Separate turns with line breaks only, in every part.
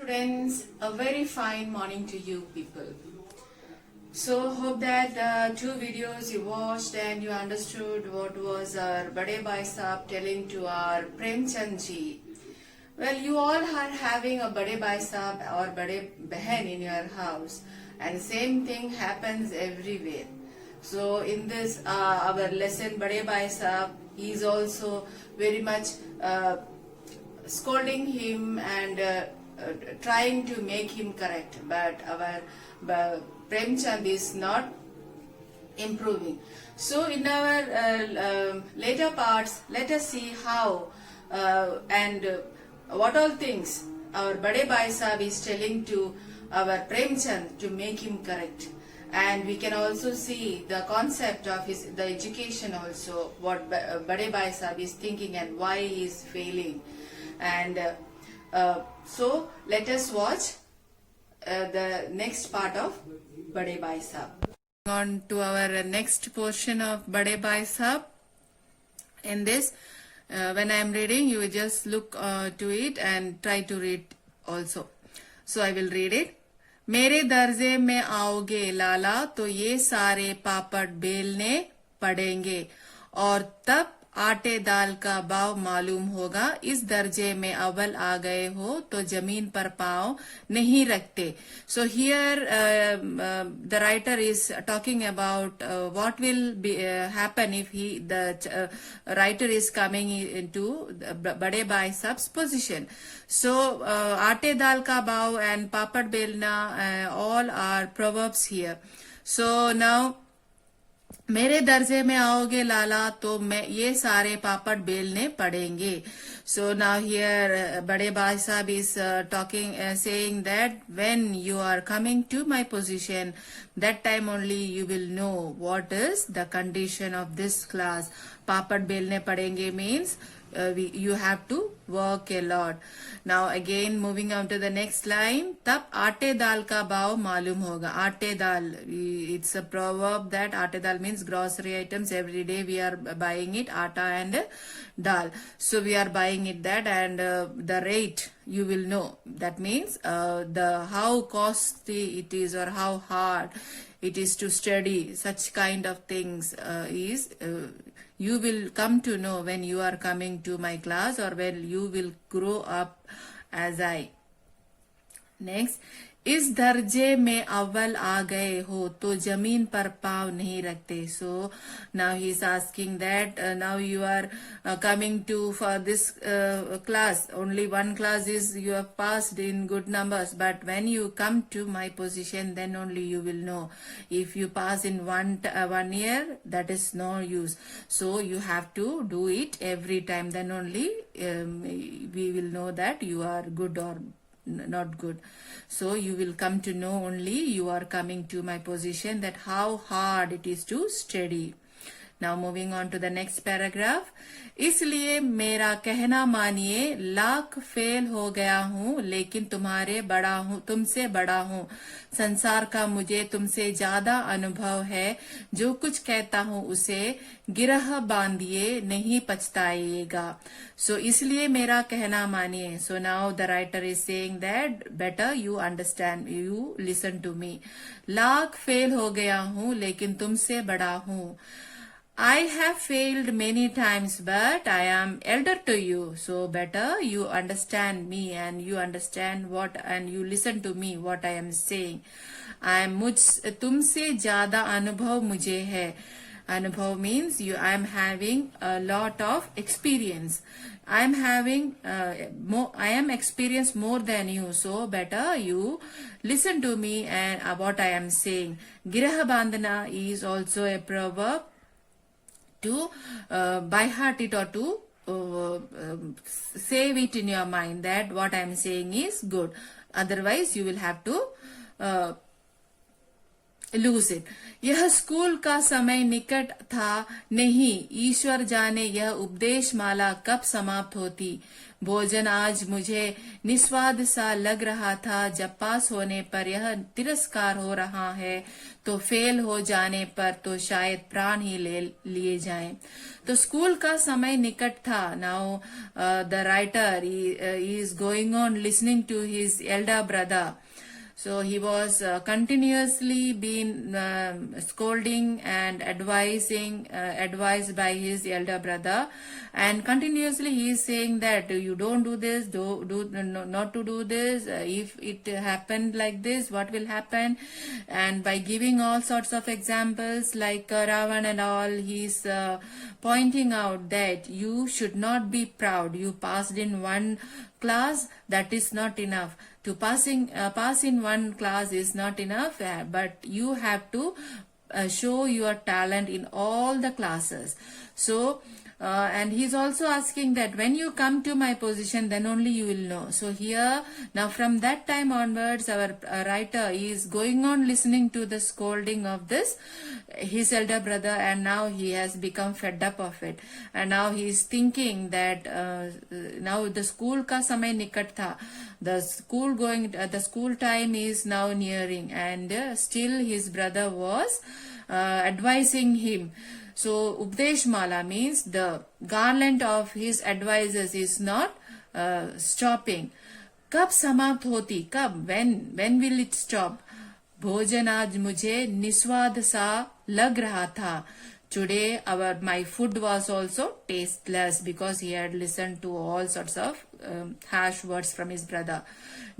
Friends, a very fine morning to you people. So hope that the two videos you watched and you understood what was our Bade Bhai Sahab telling to our Premchand ji. Well, you all are having a Bade Bhai Sahab or Bade Behan in your house, and same thing happens everywhere. So in this our lesson Bade Bhai Sahab, he is also very much scolding him and trying to make him correct, but our Premchand is not improving. So in our later parts, let us see how and what all things our Bade Bhai Sahab is telling to our Premchand to make him correct. And we can also see the concept of the education also, what Bade Bhai Sahab is thinking and why he is failing. And so let us watch the next part of Bade Bhai Sahab. On to our next portion of Bade Bhai Sahab. In this, when I am reading, you will just look to it and try to read also. So I will read it. मेरे दर्जे में आओगे लाला तो ये सारे पापड़ बेलने पड़ेंगे और तब आटे दाल का भाव मालूम होगा इस दर्जे में अव्वल आ गए हो तो जमीन पर पाँव नहीं रखते. So here the writer is talking about what will be happen if the writer is coming into Bade Bhai Sahab's position. So aate dal ka bhav and papad belna all are proverbs here. So now मेरे दर्जे में आओगे लाला तो मैं ये सारे पापड़ बेलने पड़ेंगे. So now here Bade Bhai Sahab is talking saying that when you are coming to my position, that time only you will know what is the condition of this class. Papad belne padenge means you have to work a lot. Now again moving on to the next line. Tab aate dal ka bhav malum hoga. Aate dal, it's a proverb that aate dal means grocery items. Every day we are buying it, atta and dal. So we are buying it that, and the rate you will know. That means the how costly it is or how hard it is to study such kind of things is you will come to know when you are coming to my class or when you will grow up as I. Next, इस दर्जे में अव्वल आ गए हो तो जमीन पर पाँव नहीं रखते. So now he is asking that now you are coming to for this class, only one class is you have passed in good numbers, but when you come to my position then only you will know. If you pass in one year, that is no use. So you have to do it every time, then only we will know that you are good or not good. So you will come to know only you are coming to my position that how hard it is to study. Now moving on to the next paragraph. इसलिए मेरा कहना मानिए lakh fail हो गया हूँ लेकिन तुमसे बड़ा हूँ. संसार का मुझे तुमसे ज्यादा अनुभव है. जो कुछ कहता हूँ उसे गिरह बांधिए नहीं पछताइएगा. So इसलिए मेरा कहना मानिए. So now the writer is saying that better you understand, you listen to me. Lakh fail हो गया हूँ लेकिन तुमसे बड़ा हूँ. I have failed many times, but I am elder to you. So better you understand me and you understand what and you listen to me what I am saying. तुमसे ज्यादा अनुभव मुझे है. Anubhav means I am having a lot of experience. I am experienced more than you. So better you listen to me and what I am saying. Girah bandhana is also a proverb to by heart it or to save it in your mind that what I am saying is good. Otherwise you will have to lose it. यह school का समय निकट था नहीं, ईश्वर जाने यह उपदेश माला कब समाप्त होती। भोजन आज मुझे निस्वाद सा लग रहा था, जब पास होने पर यह तिरस्कार हो रहा है, तो फेल हो जाने पर तो शायद प्राण ही ले लिए जाएं। तो स्कूल का समय निकट था। Now the writer is going on listening to his elder brother. So he was continuously being scolding and advised by his elder brother, and continuously he is saying that you don't do this, not to do this. If it happened like this, what will happen? And by giving all sorts of examples like Ravan and all, he is pointing out that you should not be proud. You passed in one class, that is not enough. To pass in one class is not enough, but you have to show your talent in all the classes. So and he's also asking that when you come to my position, then only you will know. So here, now from that time onwards, our writer is going on listening to the scolding of this his elder brother, and now he has become fed up of it, and now he is thinking that now the school ka samay nikat tha, the school time is now nearing, and still his brother was advising him. So Updesh Mala means the garland of his advices is not stopping. कब समाप्त होती? कब? When will it stop? भोजन आज मुझे निस्वाद सा लग रहा था. Today my food was also tasteless because he had listened to all sorts of harsh words from his brother.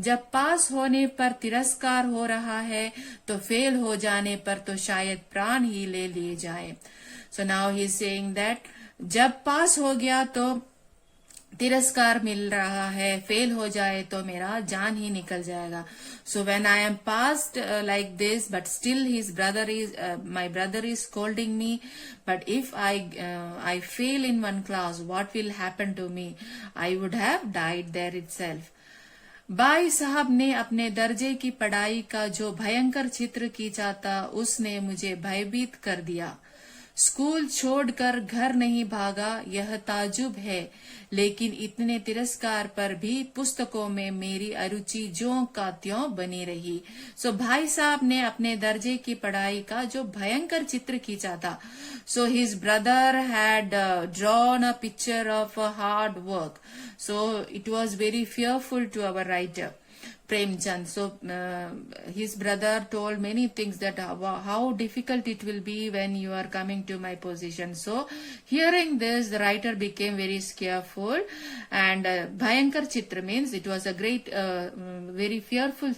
जब पास होने पर तिरस्कार हो रहा है, तो फेल हो जाने पर तो शायद प्राण ही ले लिए जाए. So now he is saying that जब पास हो गया तो तिरस्कार मिल रहा है, फेल हो जाए तो मेरा जान ही निकल जाएगा. So when I am passed like this, but still my brother is scolding me. But if I fail in one class, what will happen to me? I would have died there itself. By साहब ने अपने दर्जे की पढ़ाई का जो भयंकर चित्र खींचा था, उसने मुझे भयभीत कर दिया. स्कूल छोड़कर घर नहीं भागा, यह ताजुब है, लेकिन इतने तिरस्कार पर भी पुस्तकों में मेरी अरुचि ज्यों का त्यों बनी रही. सो भाई साहब ने अपने दर्जे की पढ़ाई का जो भयंकर चित्र खींचा था. So his brother had drawn a picture of hard work. So it was very fearful to our writer Premchand. So his brother told many things that how difficult it will be when you are coming to my position. So hearing this, the writer became very scareful, and Bhayankar Chitra means it was a great, very fearful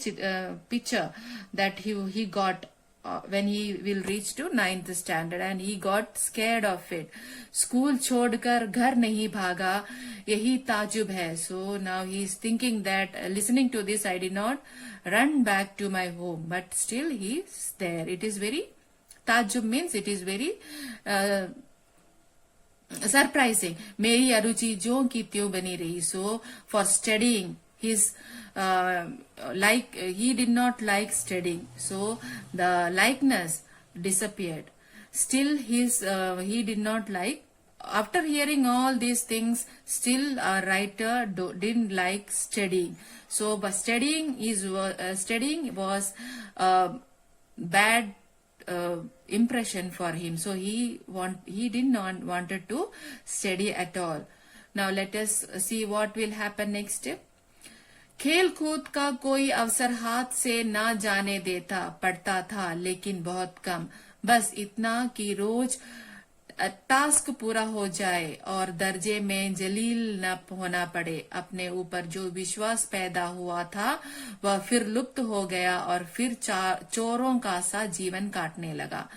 picture that he got when he will reach to 9th standard, and he got scared of it. School छोड़कर घर नहीं भागा, यही ताजुब है. So now he is thinking that listening to this, I did not run back to my home, but still he is there. It is very ताजुब means it is very surprising. मेरी अरुचि जो की त्यों बनी रही. So for studying, his he did not like studying, so the likeness disappeared. Still he did not like. After hearing all these things, still a writer didn't like studying. So but studying was a bad impression for him. So he did not wanted to study at all. Now let us see what will happen next. खेल कूद का कोई अवसर हाथ से ना जाने देता, पढ़ता था लेकिन बहुत कम. बस इतना कि रोज टास्क पूरा हो जाए और दर्जे में जलील न होना पड़े. अपने ऊपर जो विश्वास पैदा हुआ था वह फिर लुप्त हो गया और फिर चोरों का सा जीवन काटने लगा.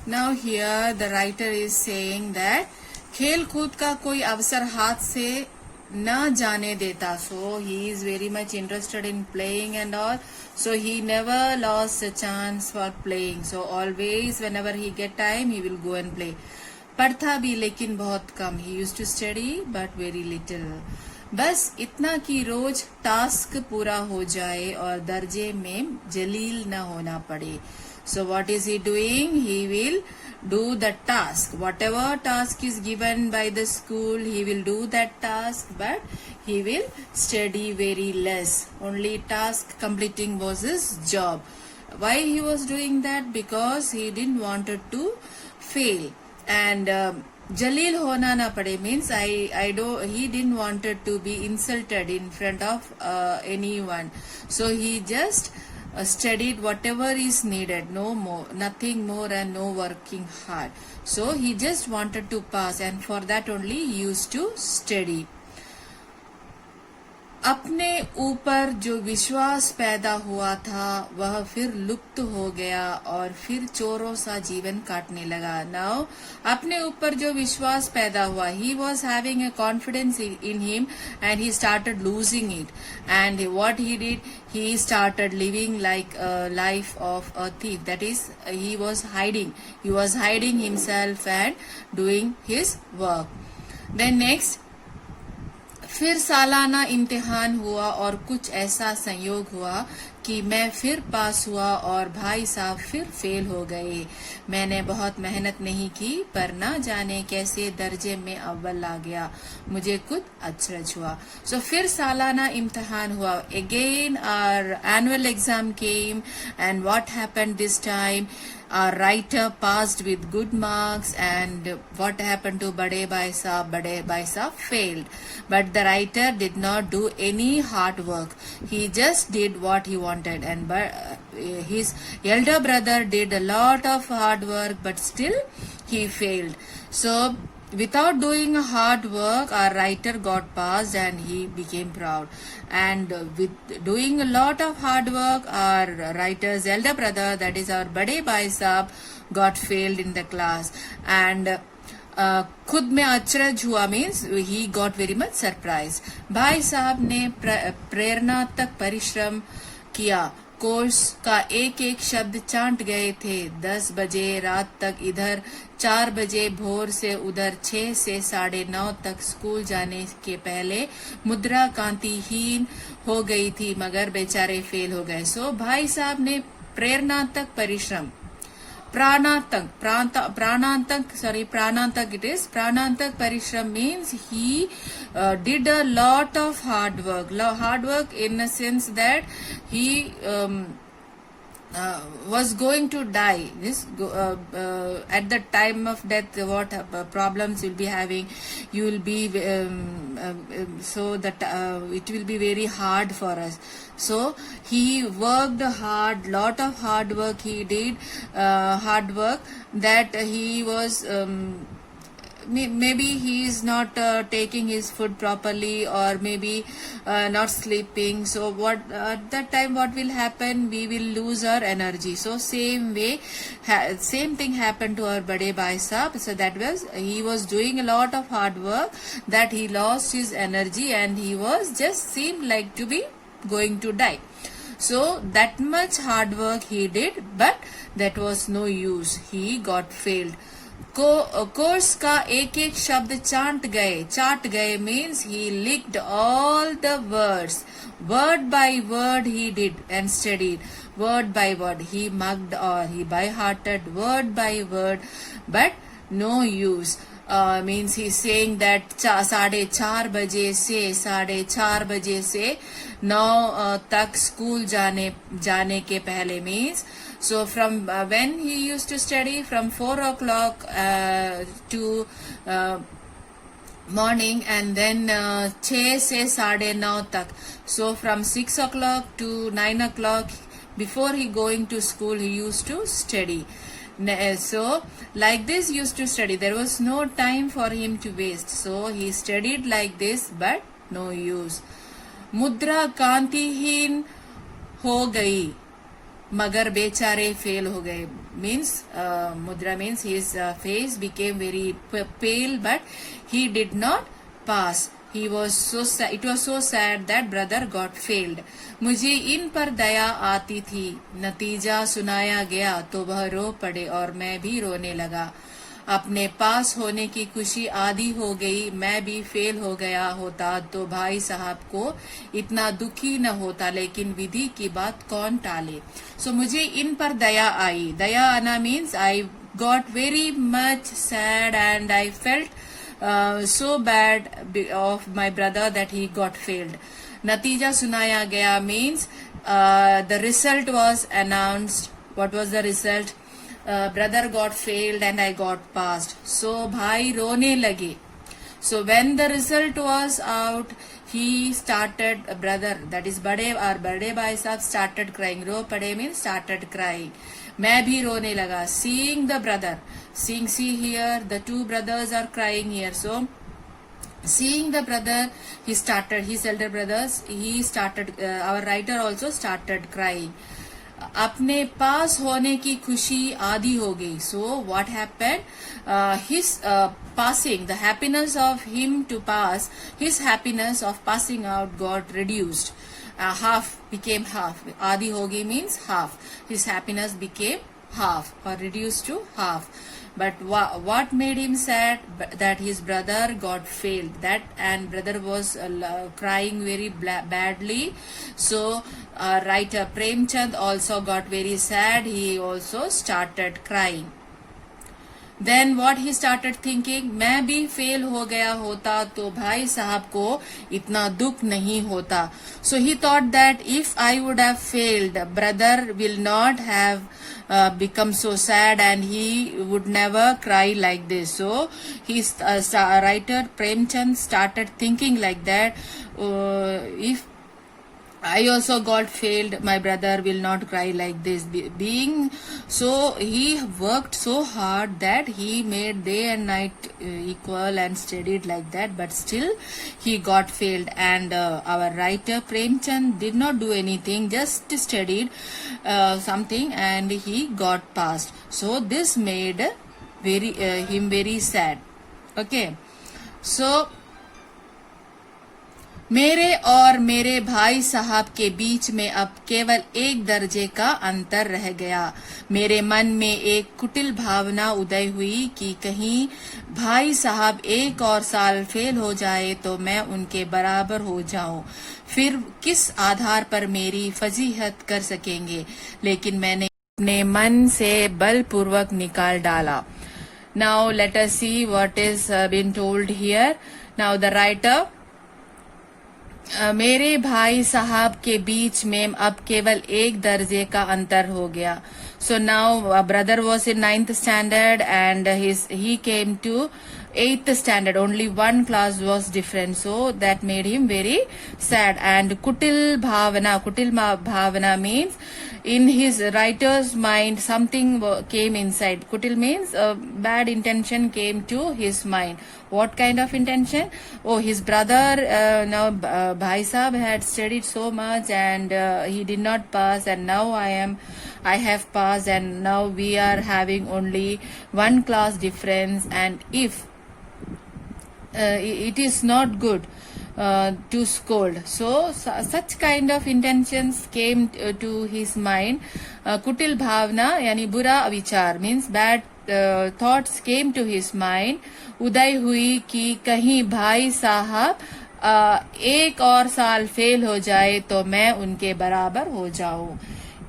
Now here the writer is saying that खेल कूद का कोई अवसर हाथ से न जाने देता. So he is very much interested in playing and all. So he never lost a chance for playing. So always whenever he get time, he will go and play. पढ़ता भी लेकिन बहुत कम. He used to study but very little. बस इतना कि रोज task पूरा हो जाए और दर्जे में जलील न होना पड़े. So what is he doing? He will do the task. Whatever task is given by the school, he will do that task, but he will study very less. Only task completing was his job. Why he was doing that? Because he didn't wanted to fail. And Jalil hona na pade means he didn't wanted to be insulted in front of anyone. So he just studied whatever is needed, no more, nothing more, and no working hard. So he just wanted to pass, and for that only he used to study. अपने ऊपर जो विश्वास पैदा हुआ था वह फिर लुप्त हो गया और फिर चोरों सा जीवन काटने लगा. नाउ अपने ऊपर जो विश्वास पैदा हुआ, he was having a confidence in him and he started losing it. And what he did, he started living like a life of a thief. That is, he was hiding himself and doing his work. Then next, फिर सालाना इम्तिहान हुआ और कुछ ऐसा संयोग हुआ कि मैं फिर पास हुआ और भाई साहब फिर फेल हो गए. मैंने बहुत मेहनत नहीं की पर ना जाने कैसे दर्जे में अव्वल आ गया. मुझे कुछ अचरज हुआ. सो फिर सालाना इम्तिहान हुआ. Again our annual exam came and what happened this time? Our writer passed with good marks, and what happened to Bade Bhai Sahab? Bade Bhai Sahab failed. But the writer did not do any hard work. He just did what he wanted, and his elder brother did a lot of hard work, but still he failed. So without doing hard work, our writer got passed and he became proud. And with doing a lot of hard work, our writer's elder brother, that is our Bade Bhai Sahab, got failed in the class. And खुद में अचरज हुआ means he got very much surprised. भाई साहब ने प्रेरणात्मक परिश्रम किया. Course का एक एक शब्द चांट गए थे. 10 बजे रात तक इधर, 4 बजे भोर से उधर, 6 से 9:30 तक स्कूल जाने के पहले मुद्रा कांतिहीन हो गई थी मगर बेचारे फेल हो गए. सो भाई साहब ने प्रेरणात्मक परिश्रम, प्राणांतक it is. Pranantak Parishram means he did a lot of hard work. Hard work in a sense that he was going to die. At the time of death, what problems you'll be having, you will be so that it will be very hard for us. So he worked hard, lot of hard work he did, hard work that he was maybe he is not taking his food properly, or maybe not sleeping. So what at that time what will happen? We will lose our energy. So same way, same thing happened to our Bade Bhai Sahab. So that was, he was doing a lot of hard work that he lost his energy and he was just seemed like to be going to die. So that much hard work he did, but that was no use. He got failed. Course का एक एक शब्द चाट गए means he licked all the words. Word by word he did and studied. Word by word he mugged or he by-hearted word by word, but no use. Means he's saying that 4:30 बजे से 9 तक school जाने के पहले means. So from when he used to study from 4 o'clock to morning, and then 6 से 9:30 तक. So from 6 o'clock to 9 o'clock, before he going to school, he used to study. So like this he used to study. There was no time for him to waste. So he studied like this, but no use. मुद्रा कांतिहीन हो गई मगर बेचारे fail हो गए. Means Mudra means his face became very pale, but he did not pass. He was so sad. It was so sad that brother got failed. मुझे इन पर दया आती थी. नतीजा सुनाया गया तो वह रो पड़े और मैं भी रोने लगा. अपने पास होने की खुशी आधी हो गई, मैं भी फेल हो गया होता तो भाई साहब को इतना दुखी न होता, लेकिन विधि की बात कौन टाले। सो मुझे इन पर दया आई। दया आना means I got very much sad and I felt so bad of my brother that he got failed. नतीजा सुनाया गया means the result was announced. What was the result? Brother got failed and I got passed. So भाई रोने लगे. So when the result was out, he started, brother, that is बड़े भाई साहब started crying. रो पड़े means started crying. मैं भी रोने लगा. Seeing the brother, see here, the two brothers are crying here. So seeing the brother, he started, his elder brothers, he started, our writer also started crying. अपने पास होने की खुशी आधी हो गई. So what happened? His passing, the happiness of him to pass, his happiness of passing out got reduced. Half became half. आधी हो गई means half. His happiness became half or reduced to half. But what made him sad? That his brother got failed. That and brother was crying very badly. So writer Premchand also got very sad. He also started crying. Then what he started thinking, मैं भी fail हो गया होता तो भाई साहब को इतना दुख नहीं होता. So he thought that if I would have failed, brother will not have become so sad and he would never cry like this. So his writer Premchand started thinking like that. If I also got failed, my brother will not cry like this. Being so, he worked so hard that he made day and night equal and studied like that, but still he got failed. And our writer Premchand did not do anything, just studied something and he got passed. So this made him very sad. Okay, so मेरे और मेरे भाई साहब के बीच में अब केवल एक दर्जे का अंतर रह गया. मेरे मन में एक कुटिल भावना उदय हुई कि कहीं भाई साहब एक और साल फेल हो जाए तो मैं उनके बराबर हो जाऊं. फिर किस आधार पर मेरी फजीहत कर सकेंगे. लेकिन मैंने अपने मन से बलपूर्वक निकाल डाला. Now let us see what is been told here. Now the writer, मेरे भाई साहब के बीच में अब केवल एक दर्जे का अंतर हो गया. So now brother was in 9th standard and he came to 8th standard. Only one class was different. So that made him very sad. And kutil bhavana means in his writer's mind something came inside. Kutil means bad intention came to his mind. What kind of intention? Oh, his brother, now Bhai Sahab had studied so much and he did not pass, and now I have passed, and now we are having only one class difference, and if it is not good to scold. So such kind of intentions came to his mind. Kutil bhavna yani bura vichar means bad thoughts came to his mind. उदय हुई कि कहीं भाई साहब एक और साल fail हो जाए तो मैं उनके बराबर हो जाऊं.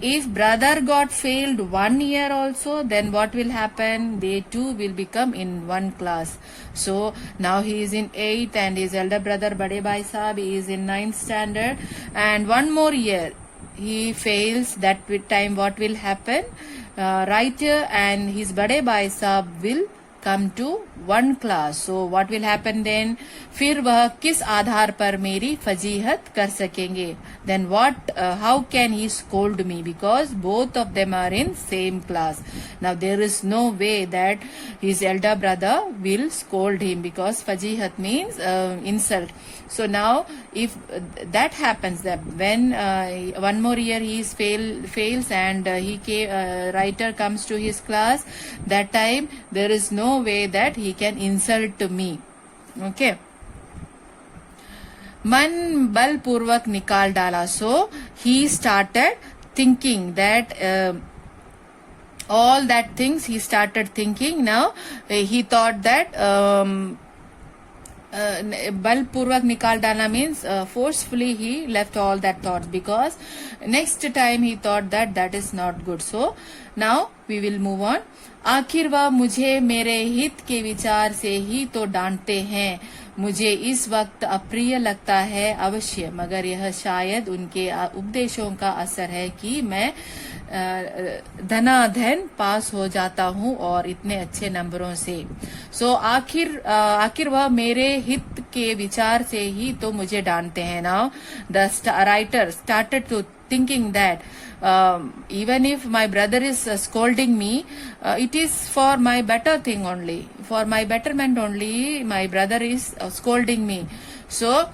If brother got failed 1 year also, then what will happen? They too will become in one class. So now he is in 8th and his elder brother Bade Bhai Sahab is in 9th standard, and one more year he fails. That time what will happen? Writer and his Bade Bhai Sahab will come to one class. So what will happen then? फिर वह किस आधार पर मेरी फजीहत कर सकेंगे? Then what? How can he scold me? Because both of them are in same class. Now there is no way that his elder brother will scold him, because fajihat means insult. So now if that happens, that when one more year he fails and writer comes to his class, that time there is no way that he can insult me. Okay. मन बलपूर्वक निकाल डाला. So he started thinking that all that things he started thinking. Now he thought that बलपूर्वक निकाल डालना means forcefully he left all that thoughts, because next time he thought that that is not good. So now we will move on. आखिर वह मुझे मेरे हित के विचार से ही तो डांटते हैं, मुझे इस वक्त अप्रिय लगता है अवश्य, मगर यह शायद उनके उपदेशों का असर है कि मैं धनाधन पास हो जाता हूँ और इतने अच्छे नंबरों से. सो आखिर वह मेरे हित के विचार से ही तो मुझे डांटते हैं. Now the writer started to thinking that even if my brother is scolding me, it is for my better thing only, for my betterment only my brother is scolding me. So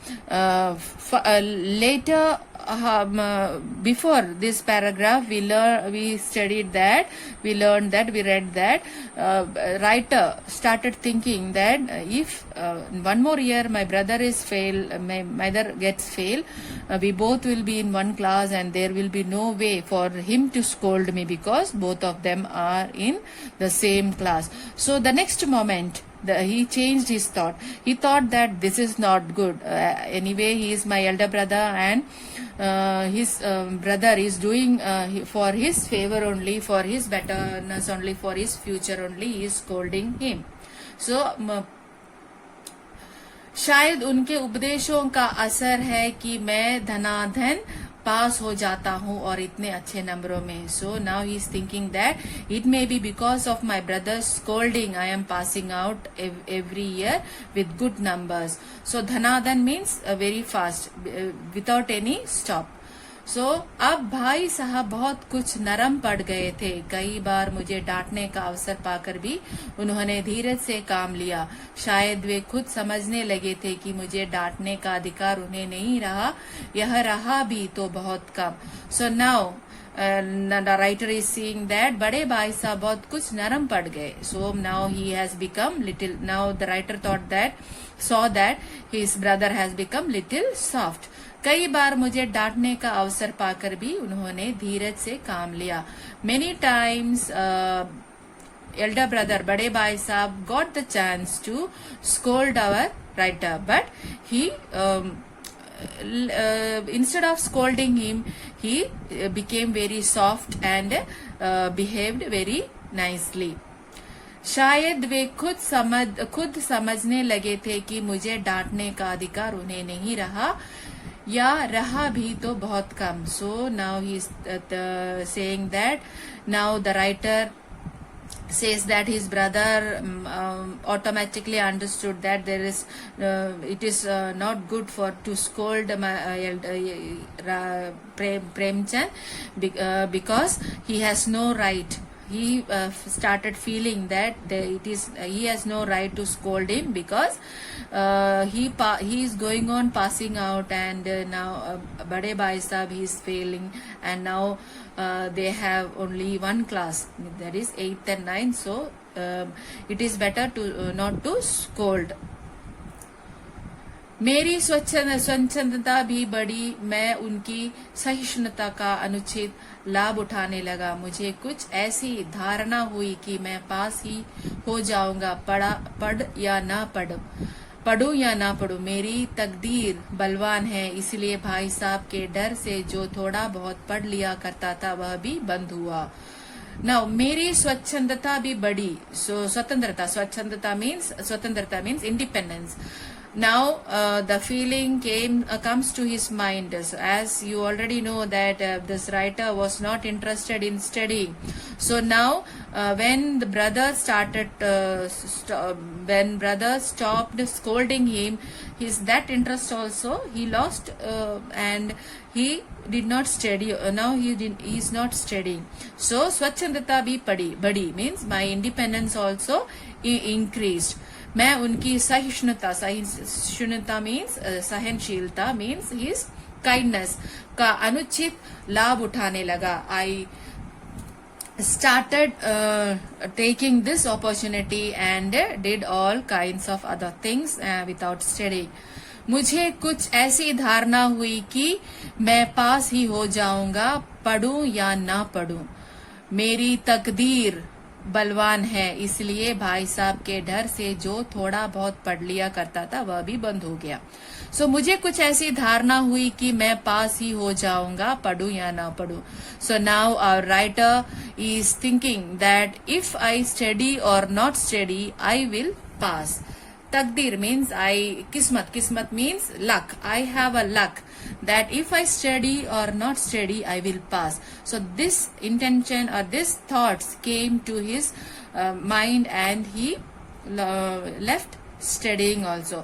later before this paragraph we read that writer started thinking that if one more year my brother gets fail, we both will be in one class and there will be no way for him to scold me because both of them are in the same class. So the next moment he changed his thought. He thought that this is not good. Anyway, he is my elder brother and his brother is doing for his favor only, for his betterness only, for his future only, he is scolding him. So शायद उनके उपदेशों का असर है कि मैं धनाधन पास हो जाता हूँ और इतने अच्छे नंबरों में. So now he is thinking that it may be because of my brother's scolding I am passing out every year with good numbers. So Dhanadhan means very fast, without any stop. So अब भाई साहब बहुत कुछ नरम पड़ गए थे. कई बार मुझे डांटने का अवसर पाकर भी उन्होंने धीरज से काम लिया. शायद वे खुद समझने लगे थे कि मुझे डांटने का अधिकार उन्हें नहीं रहा, यह रहा भी तो बहुत कम. So now the writer is seeing that बड़े भाई साहब बहुत कुछ नरम पड़ गए. So now he has become little. Now the writer saw that his brother has become little soft. कई बार मुझे डांटने का अवसर पाकर भी उन्होंने धीरज से काम लिया. Many times elder brother बड़े भाई साहब got the chance to scold our writer, but he instead of scolding him he became very soft and behaved very nicely. शायद वे खुद समझने लगे थे कि मुझे डांटने का अधिकार उन्हें नहीं रहा, या रहा भी तो बहुत कम. So now he is saying that now the writer says that his brother automatically understood that there is it is not good to scold Premchand because he has no right. He started feeling that he has no right to scold him because he is going on passing out, and now Bade Bhai Sahab he is failing, and now they have only one class, that is 8th and 9th. So it is better to not to scold. मेरी स्वच्छंदता भी बढ़ी. मैं उनकी सहिष्णुता का अनुचित लाभ उठाने लगा. मुझे कुछ ऐसी धारणा हुई कि मैं पास ही हो जाऊंगा, पढ़ूं या ना पढ़ूं. मेरी तकदीर बलवान है, इसलिए भाई साहब के डर से जो थोड़ा बहुत पढ़ लिया करता था वह भी बंद हुआ. Now मेरी स्वच्छंदता भी बढ़ी. So स्वतंत्रता means independence. Now the feeling comes to his mind, as you already know that this writer was not interested in studying. So now when the brother stopped scolding him, that interest also he lost, and he did not study. Now he is not studying. So swachandata bhi badi means my independence also increased. मैं उनकी सहिष्णुता means सहनशीलता means his kindness का अनुचित लाभ उठाने लगा. I started taking this opportunity and did all kinds of other things without studying. मुझे कुछ ऐसी धारणा हुई कि मैं पास ही हो जाऊंगा, पढ़ूं या ना पढ़ूं. मेरी तकदीर बलवान है, इसलिए भाई साहब के डर से जो थोड़ा बहुत पढ़ लिया करता था वह भी बंद हो गया। सो मुझे कुछ ऐसी धारणा हुई कि मैं पास ही हो जाऊंगा, पढ़ूं या ना पढ़ूं। So now our writer is thinking that if I study or not study I will pass. Takdir means Kismat means luck. I have a luck that if I study or not study, I will pass. So this intention or this thoughts came to his mind and he left studying also.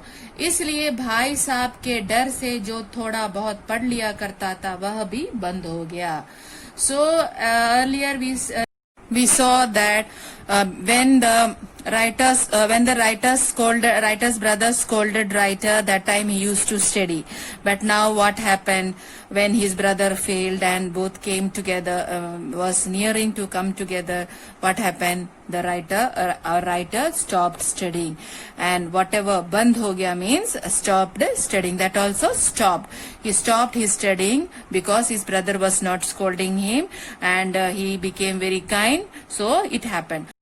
इसलिए भाई साहब के डर से जो थोड़ा बहुत पढ़ लिया करता था वह भी बंद हो गया. So earlier we saw that when the writer's brother scolded writer, that time he used to study. But now what happened when his brother failed and both came together, was nearing to come together, what happened? The writer stopped studying, and whatever band ho gaya means stopped studying, that also stopped. He stopped his studying because his brother was not scolding him, and he became very kind, so it happened.